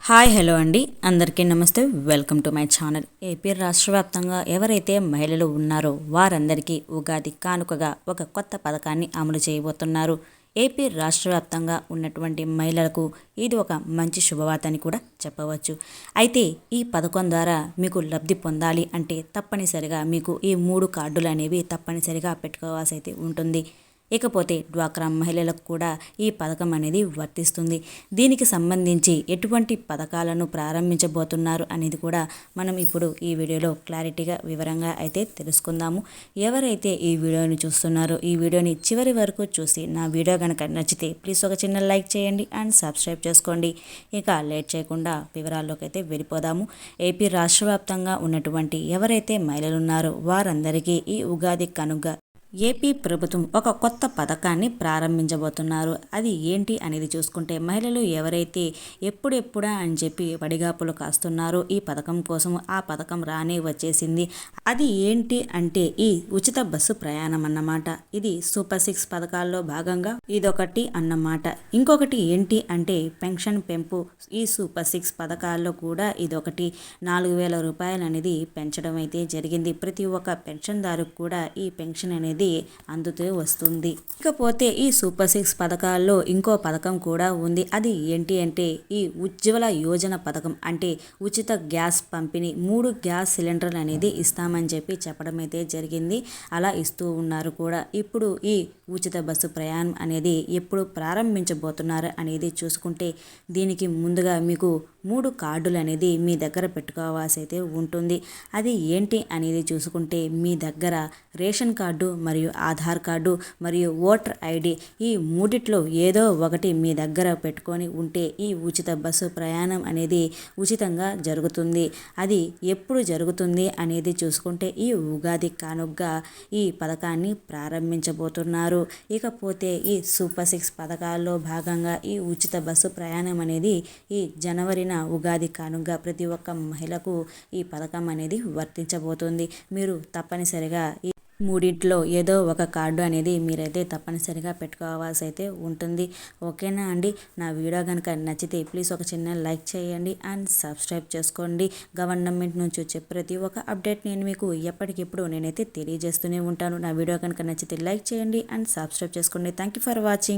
Hi hello అండి, అందరికీ నమస్తే. Welcome to my channel. AP రాష్ట్ర వ్యాప్తంగా ఎవరైతే మహిళలు ఉన్నారో వారందరికీ ఉగాది కానుకగా ఒక కొత్త పథకాన్ని అమలు చేయబోతున్నారు. ఏపీ రాష్ట్ర వ్యాప్తంగా ఉన్నటువంటి మహిళలకు ఇది ఒక మంచి శుభవార్త అని కూడా చెప్పవచ్చు. అయితే ఈ పథకం ద్వారా మీకు లబ్ధి పొందాలి అంటే తప్పనిసరిగా మీకు ఈ 3 కార్డులు అనేవి తప్పనిసరిగా పెట్టుకోవాల్సి అయితే ఉంటుంది. ఇకపోతే డ్వాక్రా మహిళలకు కూడా ఈ పథకం అనేది వర్తిస్తుంది. దీనికి సంబంధించి ఎటువంటి పథకాలను ప్రారంభించబోతున్నారు అనేది కూడా మనం ఇప్పుడు ఈ వీడియోలో క్లారిటీగా వివరంగా అయితే తెలుసుకుందాము. ఎవరైతే ఈ వీడియోని చూస్తున్నారో ఈ వీడియోని చివరి వరకు చూసి నా వీడియో కనుక నచ్చితే ప్లీజ్ ఒక చిన్న లైక్ చేయండి అండ్ సబ్స్క్రైబ్ చేసుకోండి. ఇక లేట్ చేయకుండా వివరాల్లోకి అయితే వెళ్ళిపోదాము. ఏపీ రాష్ట్ర వ్యాప్తంగా ఉన్నటువంటి ఎవరైతే మహిళలు ఉన్నారో వారందరికీ ఈ ఉగాది కనుక ఏపీ ప్రభుత్వం ఒక కొత్త పథకాన్ని ప్రారంభించబోతున్నారు. అది ఏంటి అనేది చూసుకుంటే మహిళలు ఎవరైతే ఎప్పుడెప్పుడా అని చెప్పి పడిగాపులు కాస్తున్నారో ఈ పథకం కోసం ఆ పథకం రానే వచ్చేసింది. అది ఏంటి అంటే ఈ ఉచిత బస్సు ప్రయాణం అన్నమాట. ఇది సూపర్ 6 పథకాల్లో భాగంగా ఇదొకటి అన్నమాట. ఇంకొకటి ఏంటి అంటే పెన్షన్ పెంపు. ఈ సూపర్ 6 పథకాల్లో కూడా ఇదొకటి. 4,000 రూపాయలు అనేది పెంచడం అయితే జరిగింది. ప్రతి ఒక్క పెన్షన్దారుకు కూడా ఈ పెన్షన్ అనేది అందుతూ వస్తుంది. ఇకపోతే ఈ సూపర్ 6 పథకాల్లో ఇంకో పథకం కూడా ఉంది. అది ఏంటి అంటే ఈ ఉజ్వల యోజన పథకం. అంటే ఉచిత గ్యాస్ పంపిణీ. 3 గ్యాస్ సిలిండర్లు అనేది ఇస్తామని చెప్పి చెప్పడం అయితే జరిగింది. అలా ఇస్తూ ఉన్నారు కూడా. ఇప్పుడు ఈ ఉచిత బస్సు ప్రయాణం అనేది ఎప్పుడు ప్రారంభించబోతున్నారు అనేది చూసుకుంటే దీనికి ముందుగా మీకు 3 కార్డులు అనేది మీ దగ్గర పెట్టుకోవాల్సి అయితే ఉంటుంది. అది ఏంటి అనేది చూసుకుంటే మీ దగ్గర రేషన్ కార్డు మరియు ఆధార్ కార్డు మరియు ఓటర్ ఐడి ఈ మూడిట్లో ఏదో ఒకటి మీ దగ్గర పెట్టుకొని ఉంటే ఈ ఉచిత బస్సు ప్రయాణం అనేది ఉచితంగా జరుగుతుంది. అది ఎప్పుడు జరుగుతుంది అనేది చూసుకుంటే ఈ ఉగాది కానుకగా ఈ పథకాన్ని ప్రారంభించబోతున్నారు. ఇకపోతే ఈ సూపర్ 6 పథకాల్లో భాగంగా ఈ ఉచిత బస్సు ప్రయాణం అనేది ఈ జనవరిన ఉగాది కానుకగా ప్రతి ఒక్క మహిళకు ఈ పథకం అనేది వర్తించబోతుంది. మీరు తప్పనిసరిగా ఈ మూడింట్లో ఏదో ఒక కార్డు అనేది మీరైతే తప్పనిసరిగా పెట్టుకోవాల్సి అయితే ఉంటుంది. ఓకేనా అండి? నా వీడియో కనుక నచ్చితే ప్లీజ్ ఒక చిన్న లైక్ చేయండి అండ్ సబ్స్క్రైబ్ చేసుకోండి. గవర్నమెంట్ నుంచి వచ్చే ప్రతి ఒక్క అప్డేట్ నేను మీకు ఎప్పటికెప్పుడు నేనైతే తెలియజేస్తూనే ఉంటాను. నా వీడియో కనుక నచ్చితే లైక్ చేయండి అండ్ సబ్స్క్రైబ్ చేసుకోండి. Thank you for watching.